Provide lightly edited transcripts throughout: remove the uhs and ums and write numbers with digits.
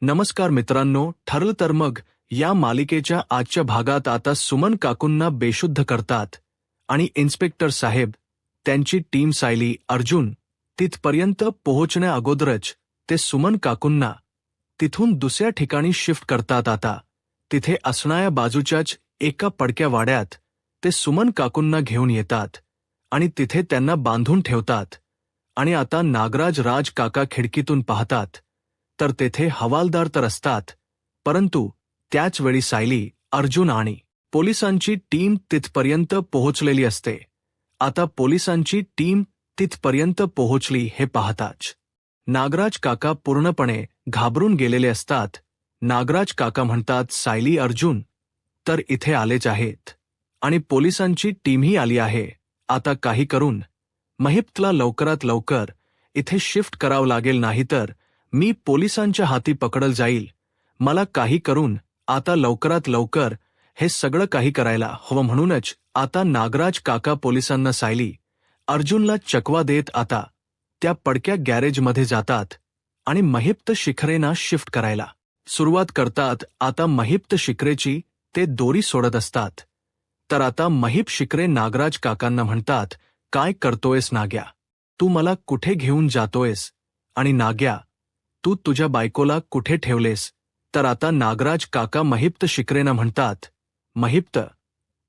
नमस्कार मित्रांनो, ठरलं तर मग या मालिकेच्या आजच्या भागात आता सुमन काकूंना बेशुद्ध करतात आणि इन्स्पेक्टर साहेब त्यांची टीम सायली अर्जुन तिथपर्यंत पोहोचण्या अगोदरच ते सुमन काकूंना तिथून दुसऱ्या ठिकाणी शिफ्ट करतात. आता तिथे असणाऱ्या बाजूच्याच एका पडक्या वाड्यात ते सुमन काकूंना घेऊन येतात आणि तिथे त्यांना बांधून ठेवतात. आणि आता नागराज राज काका खिडकीतून पाहतात तर तेथे हवालदार तर असतात, परंतु त्याच वेळी सायली अर्जुन आणि पोलिसांची टीम तिथपर्यंत पोहोचलेली असते. आता पोलिसांची टीम तिथपर्यंत पोहोचली हे पाहताच नागराज काका पूर्णपणे घाबरून गेलेले असतात. नागराज काका म्हणतात, सायली अर्जुन तर इथे आलेच आहेत आणि पोलिसांची टीमही आली आहे. आता काही करून महिप्तला लवकरात लवकर इथे शिफ्ट करावं लागेल, नाहीतर मी पोलिसांच्या हाती पकडल जाईल. मला काही करून आता लवकरात लवकर हे सगळं काही करायला हवं. म्हणूनच आता नागराज काका पोलिसांना सायली अर्जुनला चकवा देत आता त्या पडक्या गॅरेजमध्ये जातात आणि महिप्त शिखरेना शिफ्ट करायला सुरुवात करतात. आता महिप्त शिखरेची ते दोरी सोडत असतात. तर आता महिप शिखरे नागराज काकांना म्हणतात, काय करतोयस नाग्या? तू मला कुठे घेऊन जातोयस? आणि नाग्या, तू तुझ्या बायकोला कुठे ठेवलेस? तर आता नागराज काका महिप्त शिखरेना म्हणतात, महिप्त,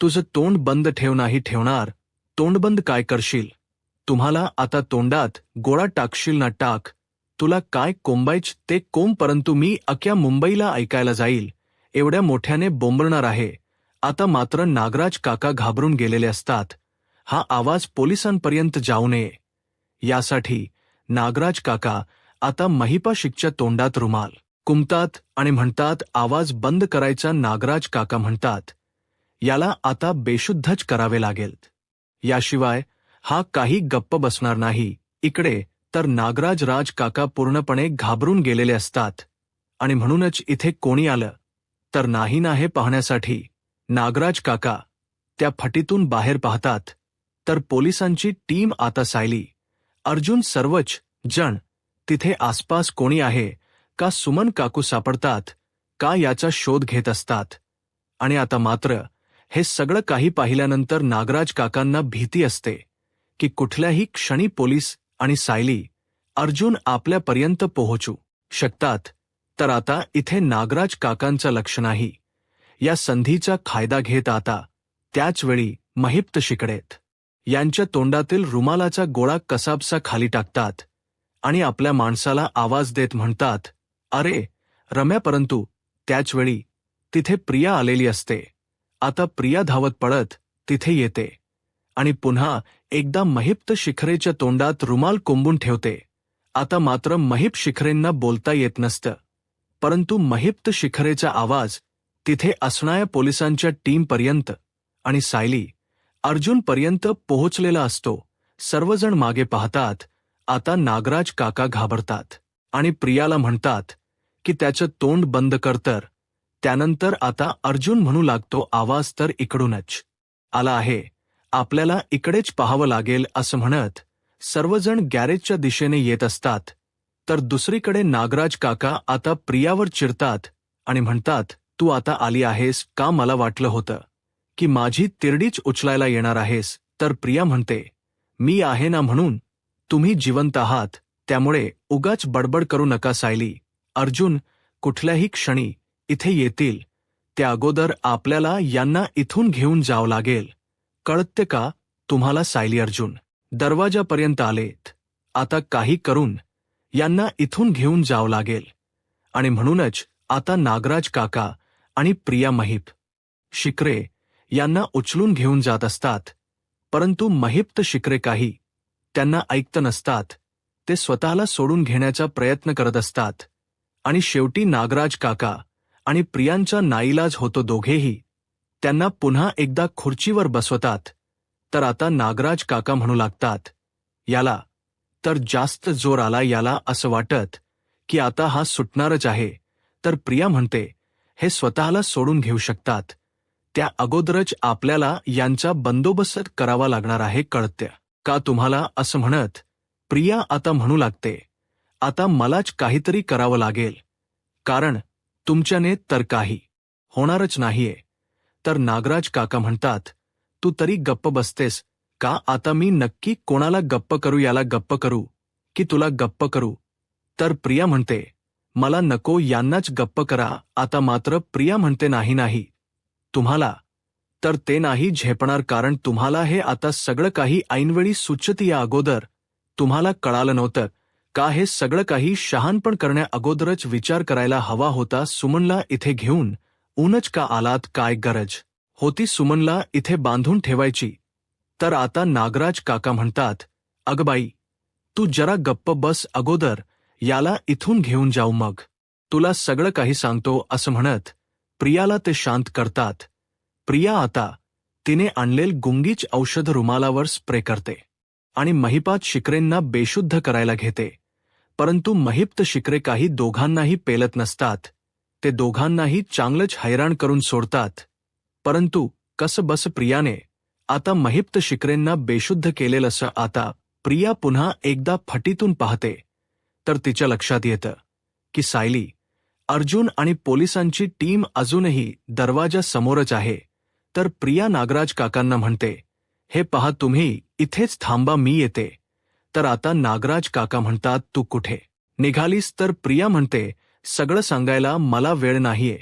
तुझं तोंड बंद ठेव. नाही ठेवणार. तोंडबंद काय करशील? तुम्हाला आता तोंडात गोळा टाकशील ना टाक. तुला काय कोंबायच ते कोंब, परंतु मी अख्ख्या मुंबईला ऐकायला जाईल एवढ्या मोठ्याने बोंबलणार आहे. आता मात्र नागराज काका घाबरून गेलेले असतात. हा आवाज पोलिसांपर्यंत जाऊ नये यासाठी नागराज काका आता महिपाशिकच्या तोंडात रुमाल कुंपतात आणि म्हणतात, आवाज बंद करायचा. नागराज काका म्हणतात, याला आता बेशुद्धच करावे लागेल, याशिवाय हा काही गप्प बसणार नाही. इकडे तर नागराज राज काका पूर्णपणे घाबरून गेलेले असतात आणि म्हणूनच इथे कोणी आलं तर नाही ना हे पाहण्यासाठी नागराज काका त्या फटीतून बाहेर पाहतात. तर पोलिसांची टीम आता सायली अर्जुन सर्वच जण तिथे आसपास कोणी आहे का, सुमन काकू सापडतात का याचा शोध घेत असतात. आणि आता मात्र हे सगळं काही पाहिल्यानंतर नागराज काकांना भीती असते की कुठल्याही क्षणी पोलीस आणि सायली अर्जुन आपल्यापर्यंत पोहोचू शकतात. तर आता इथे नागराज काकांचं लक्ष नाही. या संधीचा फायदा घेत आता त्याचवेळी महिप्त शिकडेत यांच्या तोंडातील रुमालाचा गोळा कसाबसा खाली टाकतात आणि आपल्या माणसाला आवाज देत म्हणतात, अरे रम्या. परंतु त्याचवेळी तिथे प्रिया आलेली असते. आता प्रिया धावत पडत तिथे येते आणि पुन्हा एकदा महिप्त शिखरेच्या तोंडात रुमाल कोंबून ठेवते. आता मात्र महिप शिखरेंना बोलता येत नसतं, परंतु महिप्त शिखरेचा आवाज तिथे असणाऱ्या पोलिसांच्या टीमपर्यंत आणि सायली अर्जुनपर्यंत पोहोचलेला असतो. सर्वजण मागे पाहतात. आता नागराज काका घाबरतात आणि प्रियाला म्हणतात की त्याचं तोंड बंद कर. तर त्यानंतर आता अर्जुन म्हणू लागतो, आवाज तर इकडूनच आला आहे, आपल्याला इकडेच पाहावं लागेल. असं म्हणत सर्वजण गॅरेजच्या दिशेने येत असतात. तर दुसरीकडे नागराज काका आता प्रियावर चिरतात आणि म्हणतात, तू आता आली आहेस का? मला वाटलं होतं की माझी तिरडीच उचलायला येणार आहेस. तर प्रिया म्हणते, मी आहे ना म्हणून तुम्ही जिवंत आहात, त्यामुळे उगाच बडबड करू नका. सायली अर्जुन कुठल्याही क्षणी इथे येतील, त्या अगोदर आपल्याला यांना इथून घेऊन जावं लागेल, कळते का तुम्हाला? सायली अर्जुन दरवाजापर्यंत आलेत. आता काही करून यांना इथून घेऊन जावं लागेल आणि म्हणूनच आता नागराज काका आणि प्रिया महिप शिखरे यांना उचलून घेऊन जात असतात. परंतु महिप्त शिखरे काही त्यांना ऐकत नसतात. ते स्वतःला सोडून घेण्याचा प्रयत्न करत असतात आणि शेवटी नागराज काका आणि प्रियांचा नाईलाज होतो. दोघेही त्यांना पुन्हा एकदा खुर्चीवर बसवतात. तर आता नागराज काका म्हणू लागतात, याला तर जास्त जोर आला, याला असं वाटत की आता हा सुटणारच आहे. तर प्रिया म्हणते, हे स्वतःला सोडून घेऊ शकतात, त्या अगोदरच आपल्याला यांचा बंदोबस्त करावा लागणार आहे, कळते का तुम्हाला? असं म्हणत प्रिया आता म्हणू लागते, आता मलाच काहीतरी करावं लागेल, कारण तुमच्याने तर काही होणारच नाहीये. तर नागराज काका म्हणतात, तू तरी गप्प बसतेस का? आता मी नक्की कोणाला गप्प करू? याला गप्प करू की तुला गप्प करू? तर प्रिया म्हणते, मला नको, यांनाच गप्प करा. आता मात्र प्रिया म्हणते, नाही नाही, तुम्हाला तर ते नाही झेपणार, कारण तुम्हाला हे आता सगळं काही ऐनवेळी सुचत या अगोदर तुम्हाला कळालं नव्हतं का? हे सगळं काही शहाणपण करण्या अगोदरच विचार करायला हवा होता. सुमनला इथे घेऊन ऊनच का आलात? काय गरज होती सुमनला इथे बांधून ठेवायची? तर आता नागराज काका म्हणतात, अगं बाई, तू जरा गप्प बस अगोदर, याला इथून घेऊन जाऊ, मग तुला सगळं काही सांगतो. असं म्हणत प्रियाला ते शांत करतात. प्रिया आता तिने आणलेल गुंगीच औषध रुमालावर स्प्रे करते आणि महिपात शिकरेंना बेशुद्ध करायला घेते. परंतु महिप्त शिकरे काही दोघांनाही पेलत नसतात. ते दोघांनाही चांगलंच हैराण करून सोडतात. परंतु कसं बस प्रियाने आता महिप्त शिकरेंना बेशुद्ध केलेलं असं आता प्रिया पुन्हा एकदा फटीतून पाहते. तर तिच्या लक्षात येतं की सायली, अर्जुन आणि पोलिसांची टीम अजूनही दरवाजा समोरच आहे. तर प्रिया नागराज काकांना म्हणते, हे पहा, तुम्ही इथेच थांबा, मी येते. तर आता नागराज काका म्हणतात, तू कुठे निघालीस? तर प्रिया म्हणते, सगळं सांगायला मला वेळ नाहीये,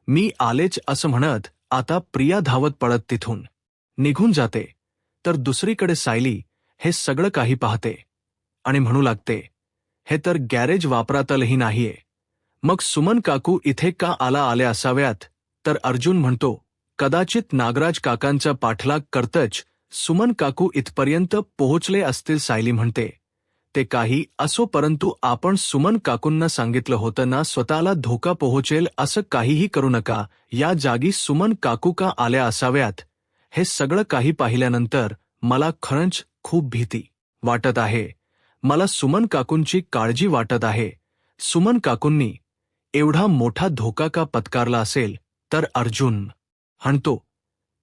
मी आलेच. असं म्हणत आता प्रिया धावत पळत तिथून निघून जाते. तर दुसरीकडे सायली हे सगळं काही पाहते आणि म्हणू लागते, हे तर गॅरेज वापरातलंही नाहीये, मग सुमन काकू इथे का आले असाव्यात? तर अर्जुन म्हणतो, कदाचित नागराज काकांचा पाठलाग करतच सुमन काकू इथपर्यंत पोहोचले असतील. सायली म्हणते, ते काही असो, परंतु आपण सुमन काकूंना सांगितलं होतं ना, स्वतःला धोका पोहोचेल असं काहीही करू नका. या जागी सुमन काकू का आल्या असाव्यात? हे सगळं काही पाहिल्यानंतर मला खरंच खूप भीती वाटत आहे. मला सुमन काकूंची काळजी वाटत आहे. सुमन काकूंनी एवढा मोठा धोका का पत्कारला असेल? तर अर्जुन म्हणतो,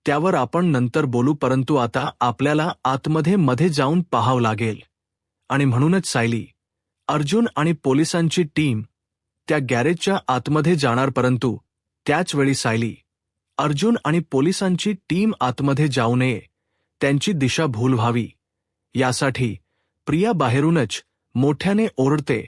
त्यावर आपण नंतर बोलू, परंतु आता आपल्याला आतमध्ये जाऊन पाहावं लागेल. आणि म्हणूनच सायली, अर्जुन आणि पोलिसांची टीम त्या गॅरेजच्या आतमध्ये जाणार. परंतु त्याच वेळी सायली, अर्जुन आणि पोलिसांची टीम आतमध्ये जाऊ नये, त्यांची दिशा भूल व्हावी यासाठी प्रिया बाहेरूनच मोठ्याने ओरडते,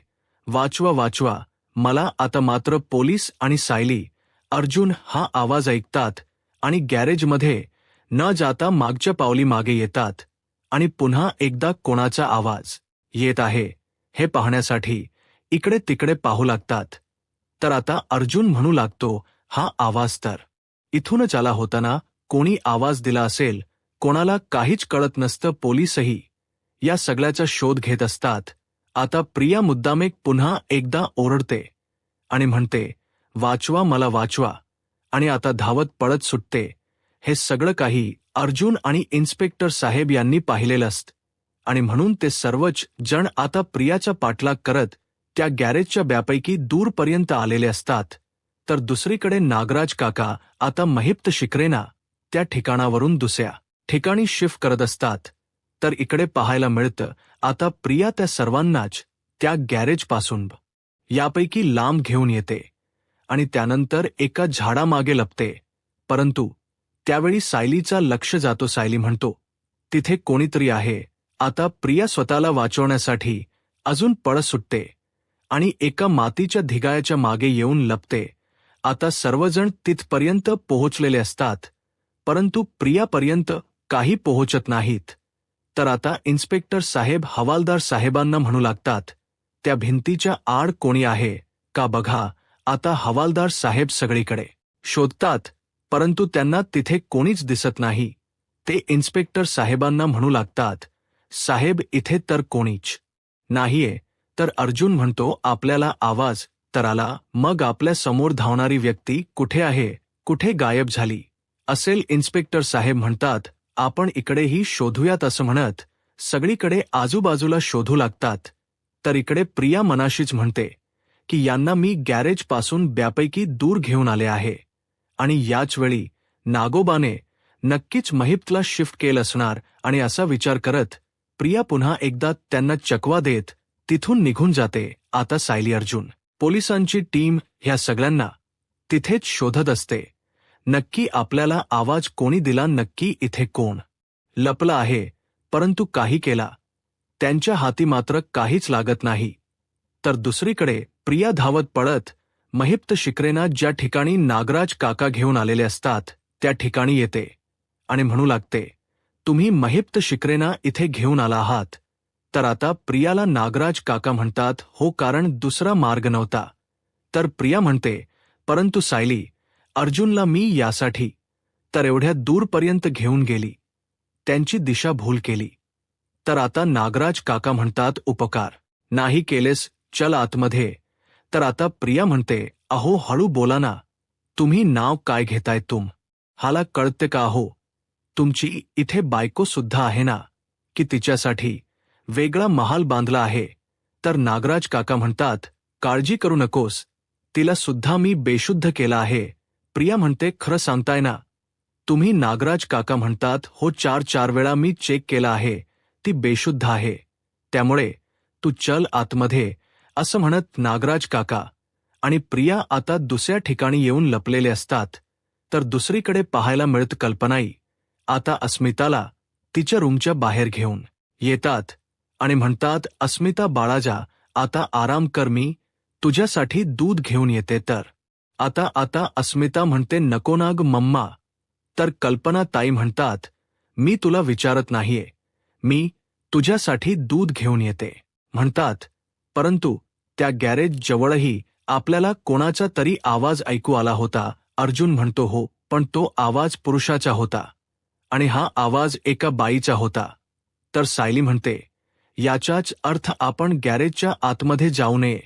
वाचवा वाचवा मला. आता मात्र पोलीस आणि सायली, अर्जुन हा आवाज ऐकतात आणि गॅरेजमध्ये न जाता मागच्या पावली मागे येतात आणि पुन्हा एकदा कोणाचा आवाज येत आहे हे पाहण्यासाठी इकडे तिकडे पाहू लागतात. तर आता अर्जुन म्हणू लागतो, हा आवाज तर इथूनच आला होता ना? कोणी आवाज दिला असेल, कोणाला काहीच कळत नसतं. पोलीसही या सगळ्याचा शोध घेत असतात. आता प्रिया मुद्दामेक पुन्हा एकदा ओरडते आणि म्हणते, वाचवा मला, वाचवा. आणि आता धावत पळत सुटते. हे सगळं काही अर्जुन आणि इन्स्पेक्टर साहेब यांनी पाहिलेलं असतं आणि म्हणून ते सर्वच जण आता प्रियाचा पाठलाग करत त्या गॅरेजच्या ब्यापैकी दूरपर्यंत आलेले असतात. तर दुसरीकडे नागराज काका आता महिप्त शिकरेना त्या ठिकाणावरून दुसऱ्या ठिकाणी शिफ्ट करत असतात. तर इकडे पाहायला मिळतं, आता प्रिया त्या सर्वांनाच त्या गॅरेजपासून यापैकी लांब घेऊन येते आणि त्यानंतर एका झाडामागे लपते. परंतु त्यावेळी सायलीचा लक्ष जातो. सायली म्हणतो, तिथे कोणीतरी आहे. आता प्रिया स्वतःला वाचवण्यासाठी अजून पळत सुटते आणि एका मातीच्या ढिगायाच्या मागे येऊन लपते. आता सर्वजण तिथपर्यंत पोहोचलेले असतात, परंतु प्रियापर्यंत काही पोहोचत नाहीत. तर आता इन्स्पेक्टर साहेब हवालदार साहेबांना म्हणू लागतात, त्या भिंतीच्या आड कोणी आहे का बघा. आता हवालदार साहेब सगळीकडे शोधतात, परंतु त्यांना तिथे कोणीच दिसत नाही. ते इन्स्पेक्टर साहेबांना म्हणू लागतात, साहेब इथे तर कोणीच नाहीये. तर अर्जुन म्हणतो, आपल्याला आवाज तर आला, मग आपल्या समोर धावणारी व्यक्ती कुठे आहे? कुठे गायब झाली असेल? इन्स्पेक्टर साहेब म्हणतात, आपण इकडेही शोधूयात. असं म्हणत सगळीकडे आजूबाजूला शोधू लागतात. तर इकडे प्रिया मनाशीच म्हणते की यांना मी गॅरेजपासून ब्यापैकी दूर घेऊन आले आहे आणि याच वेळी नागोबाने नक्कीच महिप्तला शिफ्ट केलं असणार. आणि असा विचार करत प्रिया पुन्हा एकदा त्यांना चकवा देत तिथून निघून जाते. आता सायली, अर्जुन पोलिसांची टीम ह्या सगळ्यांना तिथेच शोधत असते. नक्की आपल्याला आवाज कोणी दिला, नक्की इथे कोण लपला आहे, परंतु काही केला त्यांच्या हाती मात्र काहीच लागत नाही. तर दुसरीकडे प्रिया धावत पळत महिप्त शिकरेना ज्या ठिकाणी नागराज काका घेऊन आलेले असतात त्या ठिकाणी येते आणि म्हणू लागते, तुम्ही महिप्त शिकरेना इथे घेऊन आला आहात. तर आता प्रियाला नागराज काका म्हणतात, हो, कारण दुसरा मार्ग नव्हता. तर प्रिया म्हणते, परंतु सायली, अर्जुनला मी यासाठी तर एवढ्या दूरपर्यंत घेऊन गेली, त्यांची दिशाभूल केली. तर आता नागराज काका म्हणतात, उपकार नाही केलेस, चल आतमध्ये. तर आता प्रिया म्हणते, अहो हळू बोला ना, तुम्ही नाव काय घेताय, हाला कळते का हो? तुमची इथे बायको सुद्धा आहे ना, की तिच्यासाठी वेगळा महाल बांधला आहे. तर नागराज काका म्हणतात, काळजी करू नकोस, तिला सुद्धा मी बेशुद्ध केला आहे. प्रिया म्हणते, खरं सांगताय ना तुम्ही? नागराज काका म्हणतात, हो, 4 वेळा मी चेक केला आहे, ती बेशुद्ध आहे, त्यामुळे तू चल आतमध्ये. असं म्हणत नागराज काका आणि प्रिया आता दुसऱ्या ठिकाणी येऊन लपलेले असतात. तर दुसरीकडे पाहायला मिळत कल्पनाई आता अस्मिताला तिच्या रूमच्या बाहेर घेऊन येतात आणि म्हणतात, अस्मिता बाळाजा, आता आराम कर, मी तुझ्यासाठी दूध घेऊन येते. तर आता अस्मिता म्हणते, नको ना ग मम्मा. तर कल्पना ताई म्हणतात, मी तुला विचारत नाहीये, मी तुझ्यासाठी दूध घेऊन येते म्हणतात. परंतु त्या गॅरेज जवळही आपल्याला कोणाचा तरी आवाज ऐकू आला होता. अर्जुन म्हणतो, हो, पण तो आवाज पुरुषाचा होता आणि हा आवाज एका बाईचा होता. तर सायली म्हणते, याचाच अर्थ आपण गॅरेजच्या आतमध्ये जाऊ नये,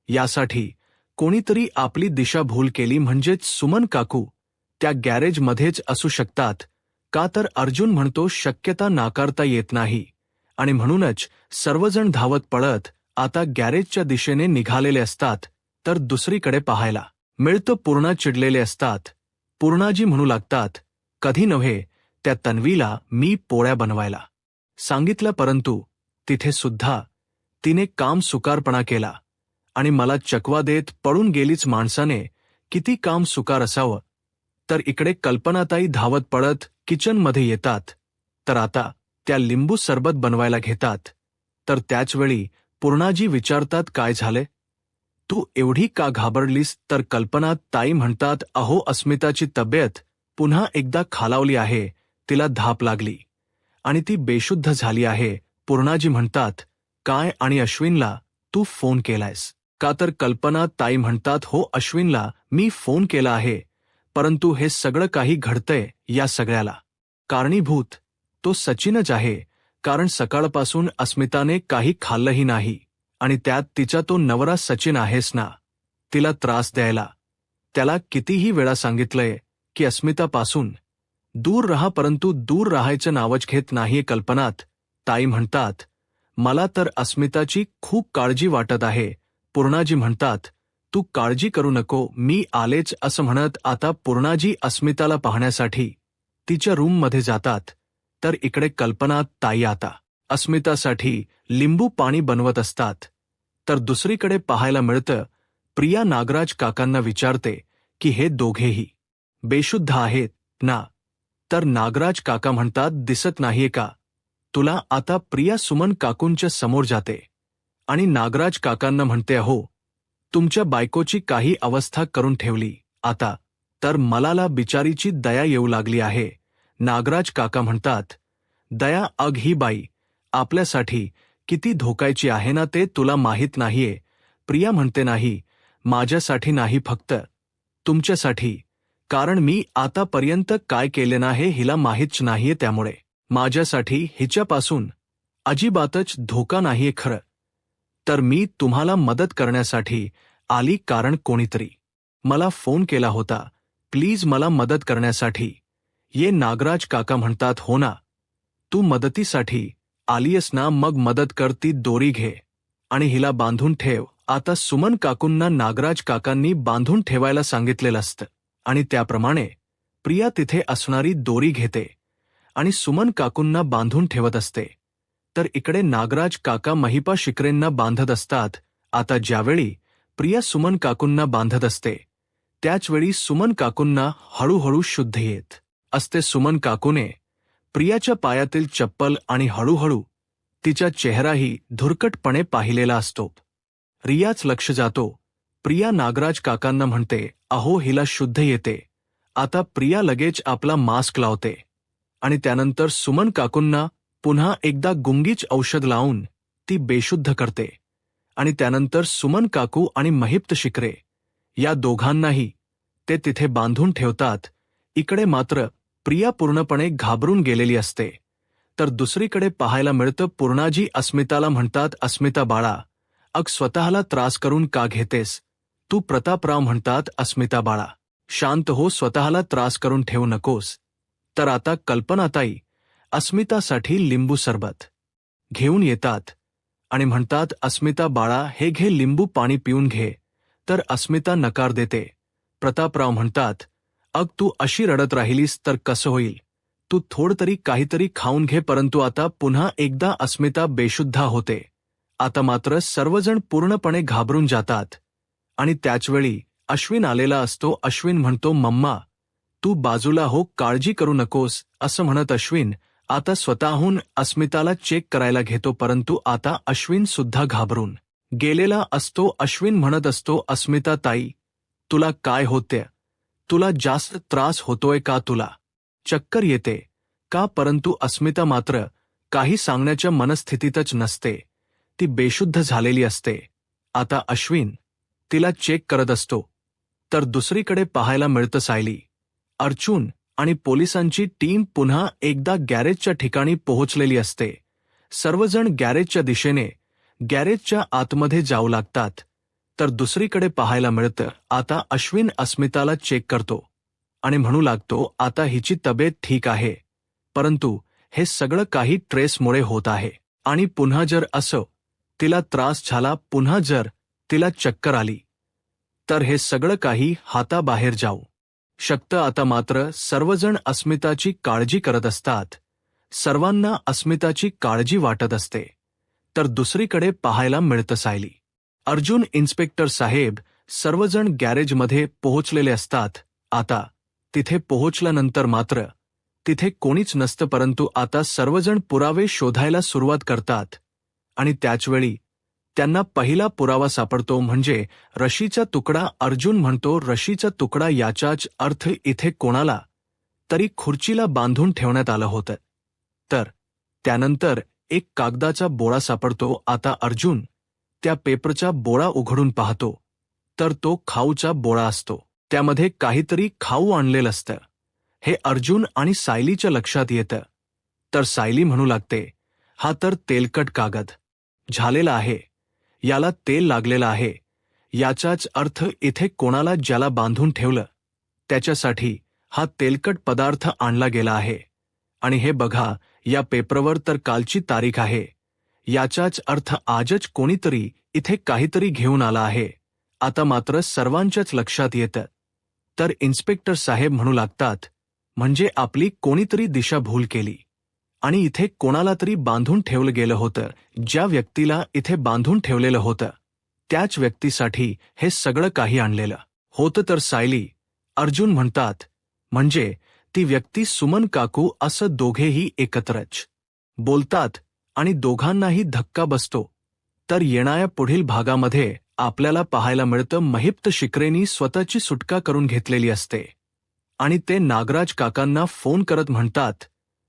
यासाठी कोणीतरी आपली दिशाभूल केली, म्हणजेच सुमन काकू त्या गॅरेजमध्येच असू शकतात का? तर अर्जुन म्हणतो, शक्यता नाकारता येत नाही. आणि म्हणूनच सर्वजण धावत पळत आता गॅरेजच्या दिशेने निघालेले असतात. तर दुसरीकडे पाहायला मिळतं, पूर्णा चिडलेले असतात. पूर्णाजी म्हणू लागतात, कधी नव्हे त्या तन्वीला मी पोळ्या बनवायला सांगितलं, परंतु तिथे सुद्धा तिने काम सुकारपणा केला आणि मला चकवा देत पळून गेलीच. माणसाने किती काम सुकार असावं. तर इकडे कल्पनाताई धावत पळत किचनमध्ये येतात. तर आता त्या लिंबू सरबत बनवायला घेतात. तर त्याचवेळी पूर्णाजी विचारतात, काय झाले, तू एवढी का घाबरलीस? तर कल्पना ताई म्हणतात, अहो, अस्मिताची तब्येत पुन्हा एकदा खालावली आहे, तिला धाप लागली आणि ती बेशुद्ध झाली आहे. पूर्णाजी म्हणतात, काय, आणि अश्विनला तू फोन केलायस का? तर कल्पना ताई म्हणतात, हो, अश्विनला मी फोन केला आहे, परंतु हे सगळं काही घडतंय या सगळ्याला कारणीभूत तो सचिनच आहे. कारण सकाळपासून अस्मिताने काही खाल्लंही नाही आणि त्यात तिचा तो नवरा सचिन आहेस ना, तिला त्रास द्यायला. त्याला कितीही वेळा सांगितलंय की अस्मितापासून दूर राहा, परंतु दूर राहायचं नावच घेत नाहीये. कल्पनात ताई म्हणतात, मला तर अस्मिताची खूप काळजी वाटत आहे. पूर्णाजी म्हणतात, तू काळजी करू नको, मी आलेच. असं म्हणत आता पूर्णाजी अस्मिताला पाहण्यासाठी तिच्या रूममध्ये जातात. तर इकडे कल्पना ताई आता अस्मितासाठी लिंबू पाणी बनवत असतात. तर दुसरीकडे पाहायला मिळतं, प्रिया नागराज काकांना विचारते की हे दोघेही बेशुद्ध आहेत ना? तर नागराज काका म्हणतात, दिसत नाहीये का तुला? आता प्रिया सुमन काकूंच्या समोर जाते आणि नागराज काकांना म्हणते, हो, तुमच्या बायकोची काही अवस्था करून ठेवली आता, तर मलाला बिचारीची दया येऊ लागली आहे. नागराज काका म्हणतात, दया? अग, ही बाई आपल्यासाठी किती धोकायची आहे ना, ते तुला माहीत नाहीये. प्रिया म्हणते, नाही, माझ्यासाठी नाही, फक्त तुमच्यासाठी, कारण मी आतापर्यंत काय केले ना हे हिला माहीतच नाहीये, त्यामुळे माझ्यासाठी हिच्यापासून अजिबातच धोका नाहीये. खरं तर मी तुम्हाला मदत करण्यासाठी आली, कारण कोणीतरी मला फोन केला होता, प्लीज मला मदत करण्यासाठी ये. नागराज काका म्हणतात, हो ना, तू मदतीसाठी आलीयस ना, मग मदत कर, ती दोरी घे आणि हिला बांधून ठेव. आता सुमन काकूंना नागराज काकांनी बांधून ठेवायला सांगितलेलं असतं आणि त्याप्रमाणे प्रिया तिथे असणारी दोरी घेते आणि सुमन काकूंना बांधून ठेवत असते. तर इकडे नागराज काका महिपा शिकरेंना बांधत असतात. आता ज्यावेळी प्रिया सुमन काकूंना बांधत असते, त्याचवेळी सुमन काकूंना हळूहळू शुद्ध येत असते. सुमन काकूने प्रियाच्या पायातील चप्पल आणि हळूहळू तिचा चेहराही धुरकटपणे पाहिलेला असतो. रियाच लक्ष जातो. प्रिया नागराज काकांना म्हणते, अहो हिला शुद्ध येते. आता प्रिया लगेच आपला मास्क लावते आणि त्यानंतर सुमन काकूंना पुन्हा एकदा गुंगीच औषध लावून ती बेशुद्ध करते. आणि त्यानंतर सुमन काकू आणि महिप्त शिकरे या दोघांनाही ते तिथे बांधून ठेवतात. इकडे मात्र प्रिया पूर्णपणे घाबरून गेलेली असते. तर दुसरीकडे पाहायला मिळतं पूर्णाजी अस्मिताला म्हणतात, अस्मिता बाळा, अग स्वतःला त्रास करून का घेतेस तू? प्रतापराव म्हणतात, अस्मिता बाळा शांत हो, स्वतःला त्रास करून ठेवू नकोस. तर आता कल्पनाताई अस्मितासाठी लिंबू सरबत घेऊन येतात आणि म्हणतात, अस्मिता बाळा हे घे, लिंबू पाणी पिऊन घे. तर अस्मिता नकार देते. प्रतापराव म्हणतात, अग तू अशी रडत राहिलीस तर कसं होईल? तू थोड तरी काहीतरी खाऊन घे. परंतु आता पुन्हा एकदा अस्मिता बेशुद्ध होते. आता मात्र सर्वजण पूर्णपणे घाबरून जातात आणि त्याचवेळी अश्विन आलेला असतो. अश्विन म्हणतो, मम्मा तू बाजूला हो, काळजी करू नकोस. असं म्हणत अश्विन आता स्वतःहून अस्मिताला चेक करायला घेतो. परंतु आता अश्विन सुद्धा घाबरून गेलेला असतो. अश्विन म्हणत असतो, अस्मिता ताई तुला काय होते? तुला जास्त त्रास होतोय का? तुला चक्कर येते का? परंतु अस्मिता मात्र काही सांगण्याच्या मनस्थितीतच नसते. ती बेशुद्ध झालेली असते. आता अश्विन तिला चेक करत असतो. तर दुसरीकडे पाहायला मिळतं सायली, अर्जुन आणि पोलिसांची टीम पुन्हा एकदा गॅरेजच्या ठिकाणी पोहोचलेली असते. सर्वजण गॅरेजच्या दिशेने गॅरेजच्या आतमध्ये जाऊ लागतात. तर दुसरीकडे पाहायला मिळतं आता अश्विन अस्मिताला चेक करतो आणि म्हणू लागतो, आता हिची तब्येत ठीक आहे, परंतु हे सगळं काही ट्रेसमुळे होत आहे. आणि पुन्हा जर असं तिला त्रास झाला, पुन्हा जर तिला चक्कर आली, तर हे सगळं काही हाताबाहेर जाऊ शकतं. आता मात्र सर्वजण अस्मिताची काळजी करत असतात. सर्वांना अस्मिताची काळजी वाटत असते. तर दुसरीकडे पाहायला मिळतं सायली, अर्जुन, इन्स्पेक्टर साहेब सर्वजण गॅरेजमध्ये पोहोचलेले असतात. आता तिथे पोहोचल्यानंतर मात्र तिथे कोणीच नसतं. परंतु आता सर्वजण पुरावे शोधायला सुरुवात करतात आणि त्याचवेळी त्यांना पहिला पुरावा सापडतो, म्हणजे रशीचा तुकडा. अर्जुन म्हणतो, रशीचा तुकडा याचाच अर्थ इथे कोणाला तरी खुर्चीला बांधून ठेवण्यात आलं होतं. तर त्यानंतर एक कागदाचा बोळा सापडतो. आता अर्जुन त्या पेपरचा बोळा उघडून पाहतो, तर तो खाऊचा बोळा असतो. त्यामध्ये काहीतरी खाऊ आणलेलं असतं. हे अर्जुन आणि सायलीच्या लक्षात येतं. तर सायली म्हणू लागते, हा तर तेलकट कागद झालेला आहे, याला तेल लागलेलं आहे. याचाच अर्थ इथे कोणाला ज्याला बांधून ठेवलं त्याच्यासाठी हा तेलकट पदार्थ आणला गेला आहे. आणि हे बघा, या पेपरवर तर कालची तारीख आहे. याचाच अर्थ आजच कोणीतरी इथे काहीतरी घेऊन आला आहे. आता मात्र सर्वांच्याच लक्षात येतं. तर इन्स्पेक्टर साहेब म्हणू लागतात, म्हणजे आपली कोणीतरी दिशाभूल केली आणि इथे कोणाला तरी बांधून ठेवलं गेलं होतं. ज्या व्यक्तीला इथे बांधून ठेवलेलं होतं त्याच व्यक्तीसाठी हे सगळं काही आणलेलं होतं. तर सायली, अर्जुन म्हणतात, म्हणजे ती व्यक्ती सुमन काकू. असं दोघेही एकत्रच बोलतात आणि दोघांनाही धक्का बसतो. तर येणाऱ्या पुढील भागामध्ये आपल्याला पाहायला मिळतं महिप्त शिकरेनी स्वतःची सुटका करून घेतलेली असते आणि ते नागराज काकांना फोन करत म्हणतात,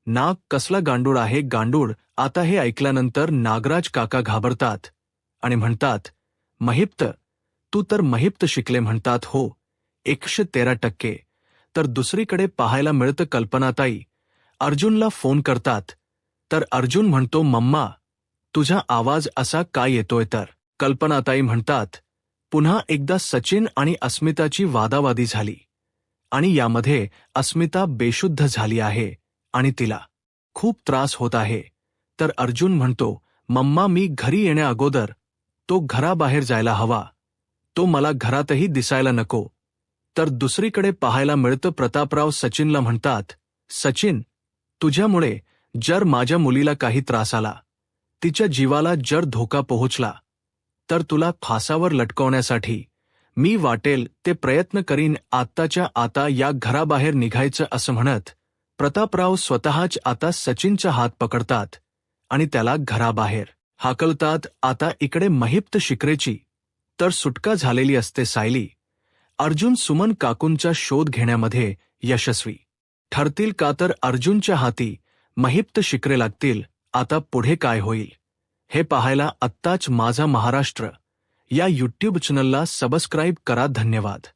नाग कसला गांडूळ आहे गांडूळ. आता हे ऐकल्यानंतर नागराज काका घाबरतात आणि म्हणतात, महिप्त तू तर महिप्त शिकले? म्हणतात, हो 113%. तर दुसरीकडे पाहायला मिळतं कल्पनाताई अर्जुनला फोन करतात. तर अर्जुन म्हणतो, मम्मा तुझा आवाज असा काय येतोय? तर कल्पनाताई म्हणतात, पुन्हा एकदा सचिन आणि अस्मिताची वादावादी झाली आणि यामध्ये अस्मिता बेशुद्ध झाली आहे आणि तिला खूप त्रास होत आहे. तर अर्जुन म्हणतो, मम्मा मी घरी येण्या अगोदर तो घराबाहेर जायला हवा, तो मला घरातही दिसायला नको. तर दुसरीकडे पाहायला मिळतं प्रतापराव सचिनला म्हणतात, सचिन तुझ्यामुळे जर माझ्या मुलीला काही त्रास आला, तिच्या जीवाला जर धोका पोहोचला, तर तुला फासावर लटकवण्यासाठी मी वाटेल ते प्रयत्न करीन. आत्ताच्या आता या घराबाहेर निघायचं असं म्हणत प्रतापराव स्वतःच आता सचिनचा हात पकडतात आणि त्याला घराबाहेर हाकलतात. आता इकडे महिप्त शिकरेची तर सुटका झालेली असते. सायली अर्जुन सुमन काकूंचा शोध घेण्यामध्ये यशस्वी ठरतील का, तर अर्जुनच्या हाती महिप्त शिकरे लागतील. आता पुढे काय होईल हे पाहायला आत्ताच माझा महाराष्ट्र या यूट्यूब चॅनलला सबस्क्राईब करा. धन्यवाद.